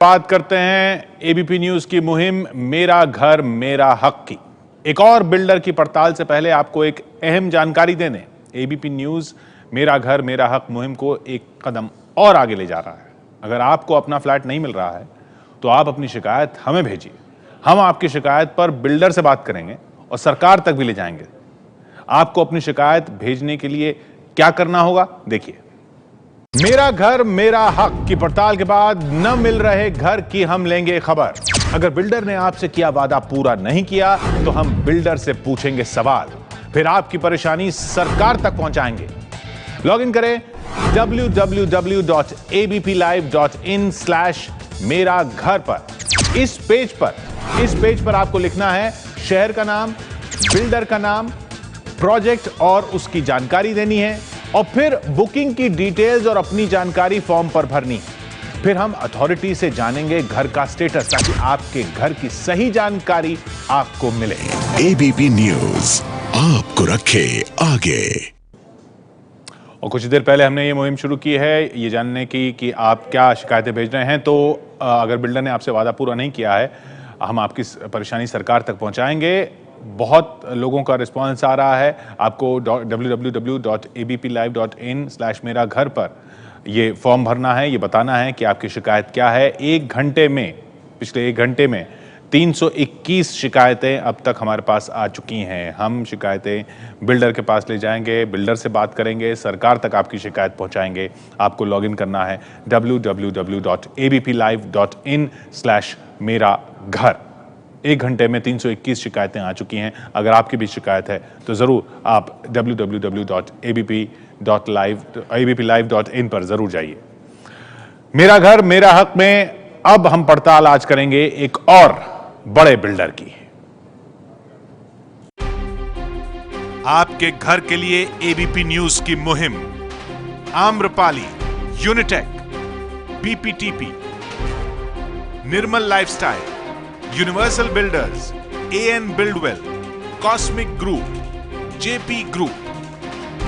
बात करते हैं एबीपी न्यूज की मुहिम मेरा घर मेरा हक की। एक और बिल्डर की पड़ताल से पहले आपको एक अहम जानकारी दे दें। एबीपी न्यूज मेरा घर मेरा हक मुहिम को एक कदम और आगे ले जा रहा है। अगर आपको अपना फ्लैट नहीं मिल रहा है तो आप अपनी शिकायत हमें भेजिए। हम आपकी शिकायत पर बिल्डर से बात करेंगे और सरकार तक भी ले जाएंगे। आपको अपनी शिकायत भेजने के लिए क्या करना होगा, देखिए। मेरा घर मेरा हक की पड़ताल के बाद न मिल रहे घर की हम लेंगे खबर। अगर बिल्डर ने आपसे किया वादा पूरा नहीं किया तो हम बिल्डर से पूछेंगे सवाल, फिर आपकी परेशानी सरकार तक पहुंचाएंगे। लॉग इन करें www.abplive.in/मेरा घर पर। इस पेज पर आपको लिखना है शहर का नाम, बिल्डर का नाम, प्रोजेक्ट और उसकी जानकारी देनी है और फिर बुकिंग की डिटेल्स और अपनी जानकारी फॉर्म पर भरनी है। फिर हम अथॉरिटी से जानेंगे घर का स्टेटस ताकि आपके घर की सही जानकारी आपको मिले। एबीपी न्यूज आपको रखे आगे। और कुछ देर पहले हमने ये मुहिम शुरू की है ये जानने की कि आप क्या शिकायतें भेज रहे हैं। तो अगर बिल्डर ने आपसे वादा पूरा नहीं किया है हम आपकी परेशानी सरकार तक पहुंचाएंगे। बहुत लोगों का रिस्पांस आ रहा है। आपको www.abplive.in/मेरा घर पर ये फॉर्म भरना है, ये बताना है कि आपकी शिकायत क्या है। पिछले एक घंटे में 321 शिकायतें अब तक हमारे पास आ चुकी हैं। हम शिकायतें बिल्डर के पास ले जाएंगे, बिल्डर से बात करेंगे, सरकार तक आपकी शिकायत पहुंचाएंगे। आपको लॉगिन करना है www.abplive.in/मेरा घर। एक घंटे में 321 शिकायतें आ चुकी हैं। अगर आपकी भी शिकायत है तो ज़रूर आप www.abplive.in पर ज़रूर जाइए। मेरा घर मेरा हक में अब हम पड़ताल आज करेंगे एक और बड़े बिल्डर की। आपके घर के लिए एबीपी न्यूज की मुहिम Amrapali, Unitech, BPTP, Nirmal Lifestyle, Universal Builders, AN Buildwell, Cosmic Group, JP group.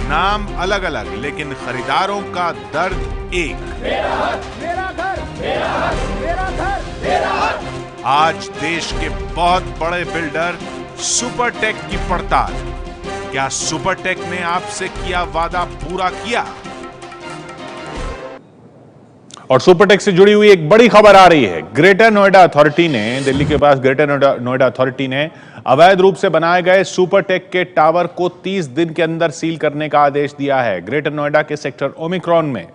नाम अलग अलग लेकिन खरीदारों का दर्द एक। मेरा हक, मेरा घर, मेरा हक, मेरा घर, मेरा हक। आज देश के बहुत बड़े बिल्डर सुपरटेक की पड़ताल। क्या सुपरटेक ने आपसे किया वादा पूरा किया? और सुपरटेक से जुड़ी हुई एक बड़ी खबर आ रही है। ग्रेटर नोएडा अथॉरिटी ने, दिल्ली के पास ग्रेटर नोएडा अथॉरिटी ने अवैध रूप से बनाए गए सुपरटेक के टावर को 30 दिन के अंदर सील करने का आदेश दिया है। ग्रेटर नोएडा के सेक्टर ओमिक्रॉन में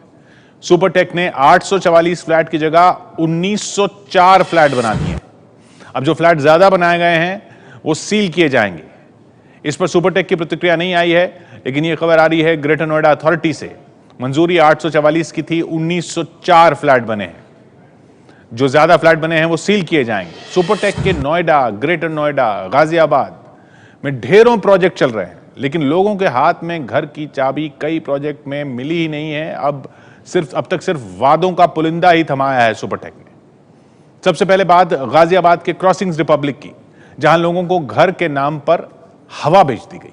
सुपरटेक ने 844 फ्लैट की जगह 1904 फ्लैट बना दिए। अब जो फ्लैट ज्यादा बनाए गए हैं वो सील किए जाएंगे। इस पर सुपरटेक की प्रतिक्रिया नहीं आई है, लेकिन यह खबर आ रही है ग्रेटर नोएडा अथॉरिटी से। मंजूरी 844 की थी, 1904 फ्लैट बने हैं। जो ज्यादा फ्लैट बने हैं वो सील किए जाएंगे। सुपरटेक के नोएडा, ग्रेटर नोएडा, गाजियाबाद में ढेरों प्रोजेक्ट चल रहे हैं, लेकिन लोगों के हाथ में घर की चाबी कई प्रोजेक्ट में मिली ही नहीं है। अब तक सिर्फ वादों का पुलिंदा ही थमाया है सुपरटेक ने। सबसे पहले बात गाजियाबाद के क्रॉसिंग्स रिपब्लिक की, जहां लोगों को घर के नाम पर हवा बेच दी गई।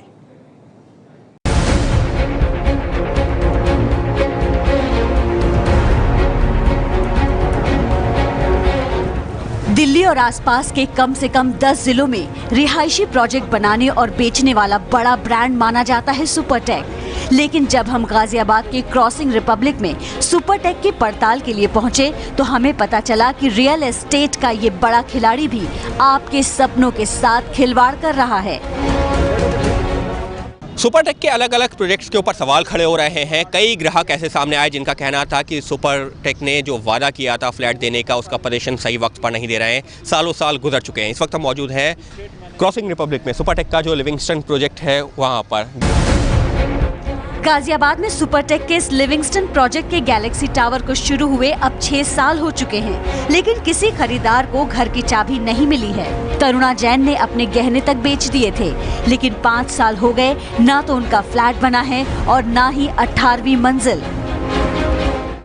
दिल्ली और आसपास के कम से कम 10 जिलों में रिहायशी प्रोजेक्ट बनाने और बेचने वाला बड़ा ब्रांड माना जाता है सुपरटेक। लेकिन जब हम गाजियाबाद के क्रॉसिंग रिपब्लिक में सुपरटेक की पड़ताल के लिए पहुंचे तो हमें पता चला कि रियल एस्टेट का ये बड़ा खिलाड़ी भी आपके सपनों के साथ खिलवाड़ कर रहा है। सुपरटेक के अलग अलग प्रोजेक्ट्स के ऊपर सवाल खड़े हो रहे हैं। कई ग्राहक ऐसे सामने आए जिनका कहना था कि सुपरटेक ने जो वादा किया था फ्लैट देने का, उसका पोजीशन सही वक्त पर नहीं दे रहे हैं। सालों साल गुजर चुके हैं। इस वक्त हम मौजूद हैं क्रॉसिंग रिपब्लिक में, सुपरटेक का जो लिविंगस्टन प्रोजेक्ट है वहाँ पर। गाजियाबाद में सुपरटेक के इस लिविंगस्टन प्रोजेक्ट के गैलेक्सी टावर को शुरू हुए अब 6 साल हो चुके हैं, लेकिन किसी खरीदार को घर की चाबी नहीं मिली है। तरुणा जैन ने अपने गहने तक बेच दिए थे, लेकिन 5 साल हो गए, ना तो उनका फ्लैट बना है और ना ही 18वीं मंजिल।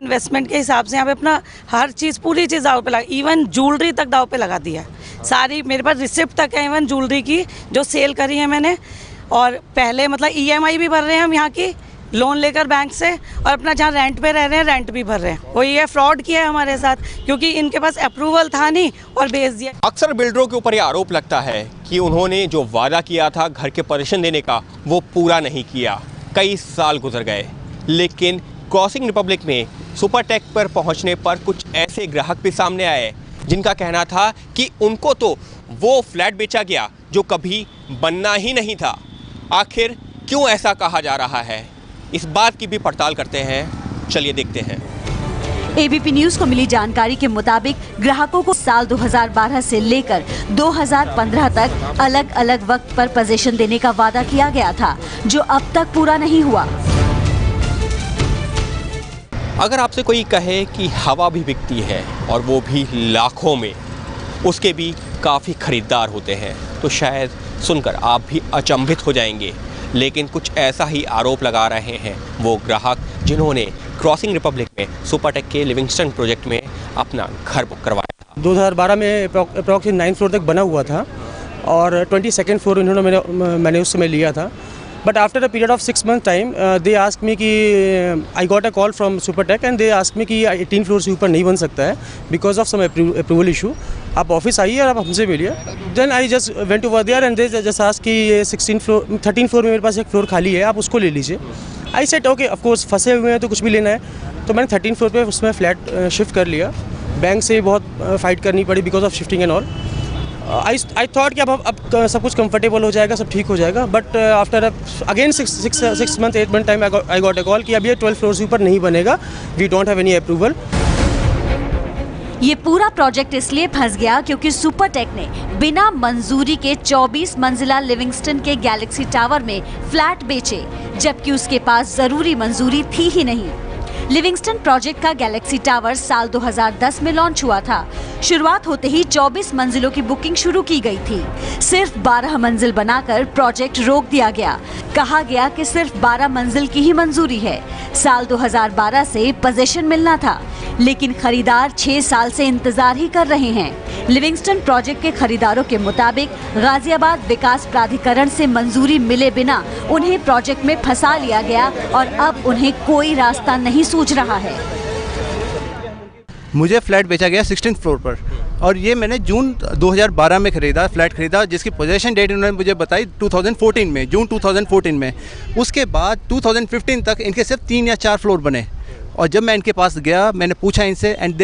इन्वेस्टमेंट के हिसाब से यहाँ पे अपना हर चीज़, पूरी चीज़ दाव पे लगा, इवन ज्वेलरी तक दाव पे लगा दिया। सारी मेरे पास रिसिप्ट तक है इवन ज्वेलरी की जो सेल करी है मैंने। और पहले मतलब EMI भी भर रहे हैं हम यहाँ की, लोन लेकर बैंक से और अपना जहाँ रेंट पे रह रहे हैं रेंट भी भर रहे हैं। वही है, फ्रॉड किया है हमारे साथ, क्योंकि इनके पास अप्रूवल था नहीं और बेच दिया। अक्सर बिल्डरों के ऊपर ये आरोप लगता है कि उन्होंने जो वादा किया था घर के पोजीशन देने का वो पूरा नहीं किया। कई साल गुजर गए, लेकिन क्रॉसिंग रिपब्लिक में सुपरटेक पर पहुंचने पर कुछ ऐसे ग्राहक भी सामने आए जिनका कहना था कि उनको तो वो फ्लैट बेचा गया जो कभी बनना ही नहीं था। आखिर क्यों ऐसा कहा जा रहा है, इस बात की भी पड़ताल करते हैं। चलिए देखते हैं। एबीपी न्यूज को मिली जानकारी के मुताबिक ग्राहकों को साल 2012 से लेकर 2015 तक अलग अलग वक्त पर पोजीशन देने का वादा किया गया था, जो अब तक पूरा नहीं हुआ। अगर आपसे कोई कहे कि हवा भी बिकती है और वो भी लाखों में, उसके भी काफ़ी खरीदार होते हैं, तो शायद सुनकर आप भी अचंभित हो जाएंगे। लेकिन कुछ ऐसा ही आरोप लगा रहे हैं वो ग्राहक जिन्होंने क्रॉसिंग रिपब्लिक में सुपरटेक के लिविंगस्टन प्रोजेक्ट में अपना घर बुक करवाया था। 2012 में अप्रॉक्सिमेट 9 फ्लोर तक बना हुआ था और 22nd फ्लोर इन्होंने मैंने उस समय लिया था। But after a period of 6 months time they ask me कि I got a call from Supertech and they ask me कि 18 फ्लोर से ऊपर नहीं बन सकता है because of some approval issue. आप ऑफिस आइए और आप हमसे मिलिए। Then I just went over there and they just ask कि ये 13 फ्लोर में मेरे पास एक फ्लोर खाली है, आप उसको ले लीजिए। I said okay, of course फंसे हुए हैं तो कुछ भी लेना है, तो मैंने 13 फ्लोर पे उसमें फ्लैट शिफ्ट कर लिया। बैंक से बहुत फाइट करनी पड़ी because of shifting and all. I thought कि अब सब कुछ कंफर्टेबल हो जाएगा, सब ठीक हो जाएगा। But after again 6 months 8 month time I got a call कि अब ये 12 फ्लोर से ऊपर नहीं बनेगा, we don't have any approval. ये पूरा प्रोजेक्ट इसलिए फंस गया क्योंकि सुपरटेक ने बिना मंजूरी के 24 मंजिला लिविंगस्टन के गैलेक्सी टावर में फ्लैट बेचे, जबकि उसके पास जरूरी मंजूरी थी ही नहीं। लिविंगस्टन प्रोजेक्ट का गैलेक्सी टावर साल 2010 में लॉन्च हुआ था। शुरुआत होते ही 24 मंजिलों की बुकिंग शुरू की गई थी। सिर्फ 12 मंजिल बनाकर प्रोजेक्ट रोक दिया गया। कहा गया कि सिर्फ 12 मंजिल की ही मंजूरी है। साल 2012 से पोजीशन मिलना था, लेकिन खरीदार 6 साल से इंतजार ही कर रहे हैं। लिविंगस्टन प्रोजेक्ट के खरीदारों के मुताबिक गाजियाबाद विकास प्राधिकरण से मंजूरी मिले बिना उन्हें प्रोजेक्ट में फंसा लिया गया और अब उन्हें कोई रास्ता नहीं सूझ रहा है। मुझे फ्लैट बेचा गया 16th फ्लोर पर और ये मैंने जून 2012 में फ्लैट खरीदा, जिसकी पोजीशन डेट इन्होंने मुझे बताई 2014 में, जून 2014 में। उसके बाद 2015 तक इनके सिर्फ 3 या 4 फ्लोर बने। और जब मैं इनके पास गया, मैंने पूछा इनसे एंड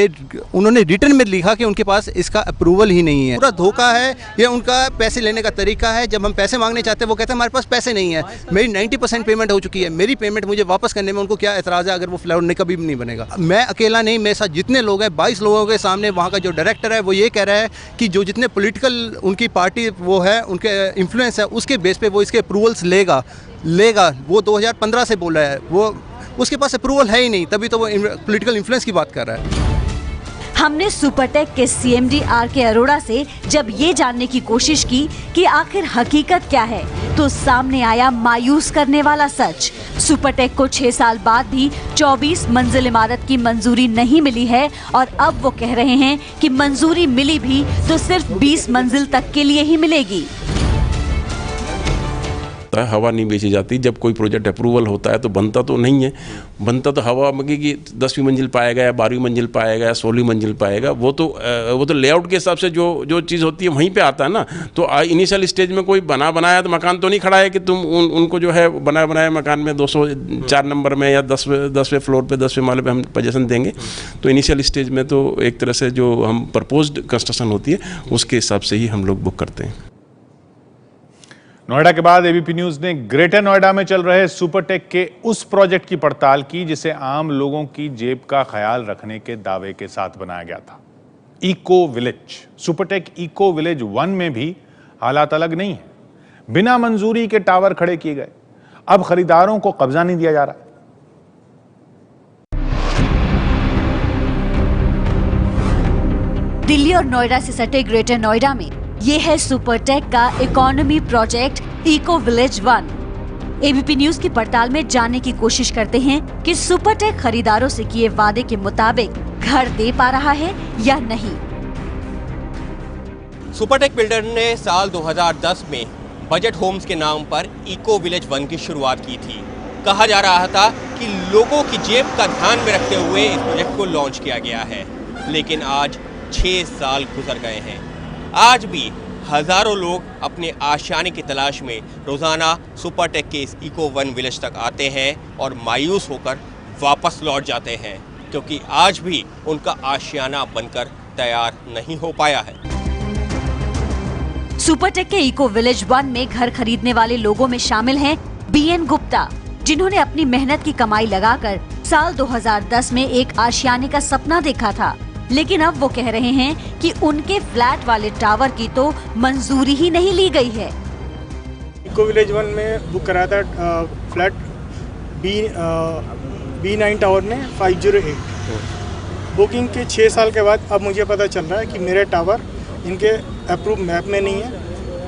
उन्होंने रिटर्न में लिखा कि उनके पास इसका अप्रूवल ही नहीं है। पूरा धोखा है, ये उनका पैसे लेने का तरीका है। जब हम पैसे मांगने चाहते हैं वो कहते हैं हमारे पास पैसे नहीं है। मेरी 90% पेमेंट हो चुकी है, मेरी पेमेंट मुझे वापस करने में उनको क्या एतराज़ है अगर वो फ्लैट कभी भी नहीं बनेगा। मैं अकेला नहीं, मेरे साथ जितने लोग हैं 22 लोगों के सामने वहाँ का जो डायरेक्टर है वो ये कह रहा है कि जो जितने पॉलिटिकल उनकी पार्टी वो है, उनके इन्फ्लुएंस है, उसके बेस पे वो इसके अप्रूवल्स लेगा। वो 2015 से बोल रहा है, वो उसके पास अप्रूवल है ही नहीं, तभी तो वो पॉलिटिकल इन्फ्लुएंस की बात कर रहा है। हमने सुपरटेक के CMD RK अरोड़ा से जब ये जानने की कोशिश की कि आखिर हकीकत क्या है, तो सामने आया मायूस करने वाला सच। सुपरटेक को 6 साल बाद भी 24 मंजिल इमारत की मंजूरी नहीं मिली है और अब वो कह रहे हैं कि मंजूरी मिली भी तो सिर्फ 20 मंजिल तक के लिए ही मिलेगी। हवा नहीं बेची जाती। जब कोई प्रोजेक्ट अप्रूवल होता है तो बनता तो नहीं है, बनता तो हवा में कि 10वीं मंजिल पाएगा या 12वीं मंजिल पाएगा या 16वीं मंजिल पाएगा। वो तो लेआउट के हिसाब से जो चीज़ होती है वहीं पे आता है ना। तो इनिशियल स्टेज में कोई बनाया तो मकान तो नहीं खड़ा है कि तुम उनको जो है बनाया मकान में 204 नंबर में या 10वें फ्लोर पे 10वें माले पे हम पोजीशन देंगे। तो इनिशियल स्टेज में तो एक तरह से जो हम प्रपोज्ड कंस्ट्रक्शन होती है उसके हिसाब से ही हम लोग बुक करते हैं। नोएडा के बाद एबीपी न्यूज ने ग्रेटर नोएडा में चल रहे सुपरटेक के उस प्रोजेक्ट की पड़ताल की जिसे आम लोगों की जेब का ख्याल रखने के दावे के साथ बनाया गया था। Eco village, Supertech eco village 1 में भी हालात अलग नहीं है। बिना मंजूरी के टावर खड़े किए गए, अब खरीदारों को कब्जा नहीं दिया जा रहा। दिल्ली और नोएडा से सटे ग्रेटर नोएडा में ये है सुपरटेक का economy project eco village 1। ABP news की पड़ताल में जानने की कोशिश करते हैं कि सुपरटेक खरीदारों से किए वादे के मुताबिक घर दे पा रहा है या नहीं। सुपरटेक बिल्डर ने साल 2010 में बजट होम्स के नाम पर इको विलेज 1 की शुरुआत की थी। कहा जा रहा था कि लोगों की जेब का ध्यान में रखते हुए इस प्रोजेक्ट को लॉन्च किया गया है, लेकिन आज 6 साल गुजर गए हैं। आज भी हज़ारों लोग अपने आशियाने की तलाश में रोज़ाना सुपरटेक के इस इको वन विलेज तक आते हैं और मायूस होकर वापस लौट जाते हैं, क्योंकि आज भी उनका आशियाना बनकर तैयार नहीं हो पाया है। सुपरटेक के इको विलेज 1 में घर खरीदने वाले लोगों में शामिल हैं बीएन गुप्ता, जिन्होंने अपनी मेहनत की कमाई लगाकर साल 2010 में एक आशियाने का सपना देखा था, लेकिन अब वो कह रहे हैं कि उनके फ्लैट वाले टावर की तो मंजूरी ही नहीं ली गई है। इको विलेज 1 में बुक कराया था फ्लैट B9 टावर में 508। बुकिंग के 6 साल के बाद अब मुझे पता चल रहा है कि मेरे टावर इनके अप्रूव मैप में नहीं है,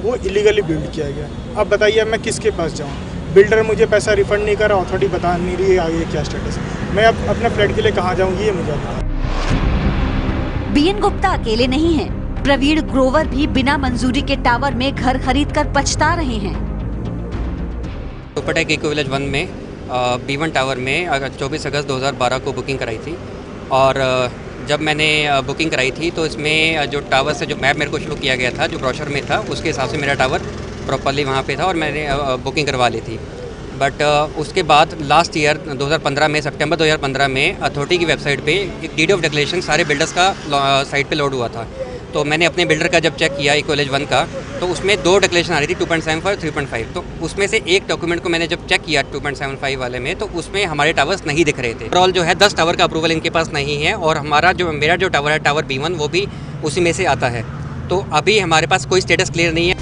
वो इलीगली बिल्ड किया गया। अब बताइए मैं किसके पास जाऊँ? बिल्डर मुझे पैसा रिफंड नहीं कर रहा, अथॉरिटी बता नहीं रही है आगे क्या स्टेटस है। मैं अब अपने फ्लैट के लिए कहाँ जाऊँगी ये मुझे बताओ। बीएन गुप्ता अकेले नहीं हैं, प्रवीण ग्रोवर भी बिना मंजूरी के टावर में घर खरीदकर पछता रहे हैं। सुपरटेक इको विलेज 1 में B1 टावर में 24 अगस्त 2012 को बुकिंग कराई थी, और जब मैंने बुकिंग कराई थी तो इसमें जो टावर से जो मैप मेरे को शुरू किया गया था, जो ब्रोशर में था, उसके हिसाब से मेरा टावर प्रॉपर्ली वहाँ पे था और मैंने बुकिंग करवा ली थी। बट उसके बाद लास्ट ईयर 2015 में, सितंबर 2015 में अथॉरिटी की वेबसाइट पे एक डीड ऑफ डिक्लेरेशन सारे बिल्डर्स का साइट पे लोड हुआ था। तो मैंने अपने बिल्डर का जब चेक किया इको विलेज 1 का, तो उसमें 2 डिक्लेरेशन आ रही थी, 2.75 और 3.5। तो उसमें से एक डॉक्यूमेंट को मैंने जब चेक किया 2.75 वाले में, तो उसमें हमारे टावर्स नहीं दिख रहे थे। ओवरऑल जो है 10 टावर का अप्रूवल इनके पास नहीं है, और मेरा जो टावर है टावर B1 वो भी उसी में से आता है। तो अभी हमारे पास कोई स्टेटस क्लियर नहीं है।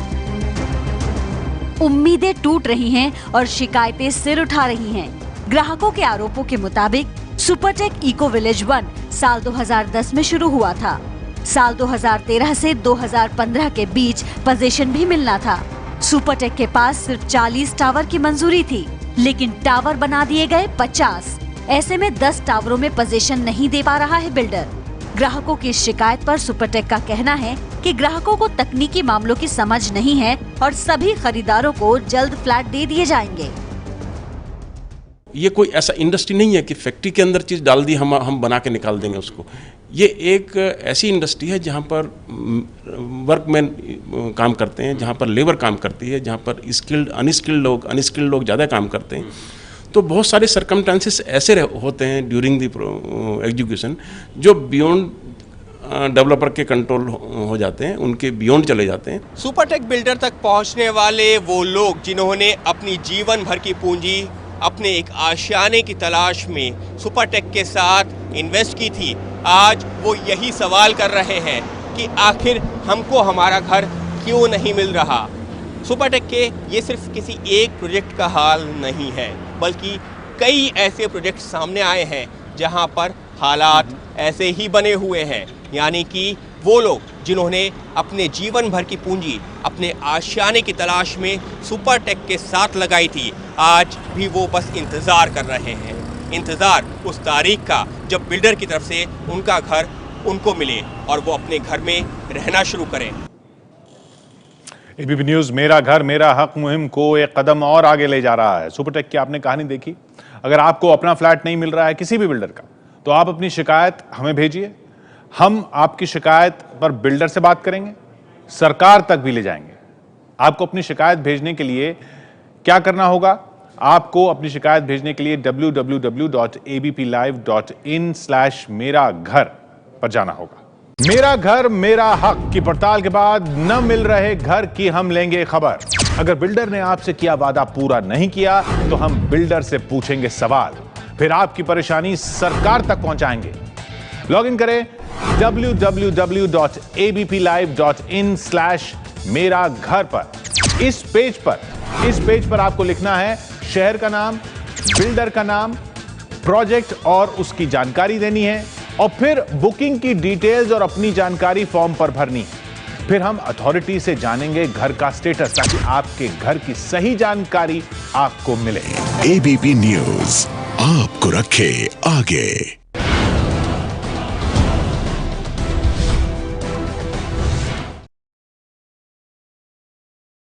उम्मीदें टूट रही हैं और शिकायतें सिर उठा रही हैं। ग्राहकों के आरोपों के मुताबिक सुपरटेक इको विलेज 1 साल 2010 में शुरू हुआ था। साल 2013 से 2015 के बीच पोजीशन भी मिलना था। सुपरटेक के पास सिर्फ 40 टावर की मंजूरी थी, लेकिन टावर बना दिए गए 50। ऐसे में 10 टावरों में पोजीशन नहीं दे पा रहा है बिल्डर। ग्राहकों की शिकायत पर सुपरटेक का कहना है कि ग्राहकों को तकनीकी मामलों की समझ नहीं है और सभी खरीदारों को जल्द फ्लैट दे दिए जाएंगे। ये कोई ऐसा इंडस्ट्री नहीं है कि फैक्ट्री के अंदर चीज़ डाल दी हम बना के निकाल देंगे उसको। ये एक ऐसी इंडस्ट्री है जहाँ पर वर्कमैन काम करते हैं, जहाँ पर लेबर काम करती है, जहाँ पर अनस्किल्ड लोग ज़्यादा काम करते हैं। तो बहुत सारे सर्कमस्टेंसेस ऐसे होते हैं ड्यूरिंग द एग्जीक्यूशन जो बियॉन्ड डेवलपर के कंट्रोल हो जाते हैं, उनके बियॉन्ड चले जाते हैं। सुपरटेक बिल्डर तक पहुंचने वाले वो लोग जिन्होंने अपनी जीवन भर की पूंजी अपने एक आशियाने की तलाश में सुपरटेक के साथ इन्वेस्ट की थी, आज वो यही सवाल कर रहे हैं कि आखिर हमको हमारा घर क्यों नहीं मिल रहा। सुपरटेक के ये सिर्फ किसी एक प्रोजेक्ट का हाल नहीं है, बल्कि कई ऐसे प्रोजेक्ट सामने आए हैं जहां पर हालात ऐसे ही बने हुए हैं। यानी कि वो लोग जिन्होंने अपने जीवन भर की पूंजी अपने आशियाने की तलाश में सुपरटेक के साथ लगाई थी, आज भी वो बस इंतज़ार कर रहे हैं। इंतज़ार उस तारीख का जब बिल्डर की तरफ से उनका घर उनको मिले और वो अपने घर में रहना शुरू करें। एबीपी न्यूज़ मेरा घर मेरा हक मुहिम को एक कदम और आगे ले जा रहा है। सुपरटेक की आपने कहानी देखी। अगर आपको अपना फ्लैट नहीं मिल रहा है किसी भी बिल्डर का, तो आप अपनी शिकायत हमें भेजिए। हम आपकी शिकायत पर बिल्डर से बात करेंगे, सरकार तक भी ले जाएंगे। आपको अपनी शिकायत भेजने के लिए क्या करना होगा? आपको अपनी शिकायत भेजने के लिए www.abplive.in/मेरा-घर पर जाना होगा। मेरा घर मेरा हक की पड़ताल के बाद न मिल रहे घर की हम लेंगे खबर। अगर बिल्डर ने आपसे किया वादा पूरा नहीं किया तो हम बिल्डर से पूछेंगे सवाल, फिर आपकी परेशानी सरकार तक पहुंचाएंगे। लॉग इन करें www.abplive.in/मेरा-घर पर। इस पेज पर आपको लिखना है शहर का नाम, बिल्डर का नाम, प्रोजेक्ट और उसकी जानकारी देनी है, और फिर बुकिंग की डिटेल्स और अपनी जानकारी फॉर्म पर भरनी है। फिर हम अथॉरिटी से जानेंगे घर का स्टेटस, ताकि आपके घर की सही जानकारी आपको मिले। एबीपी न्यूज़ आपको रखे आगे।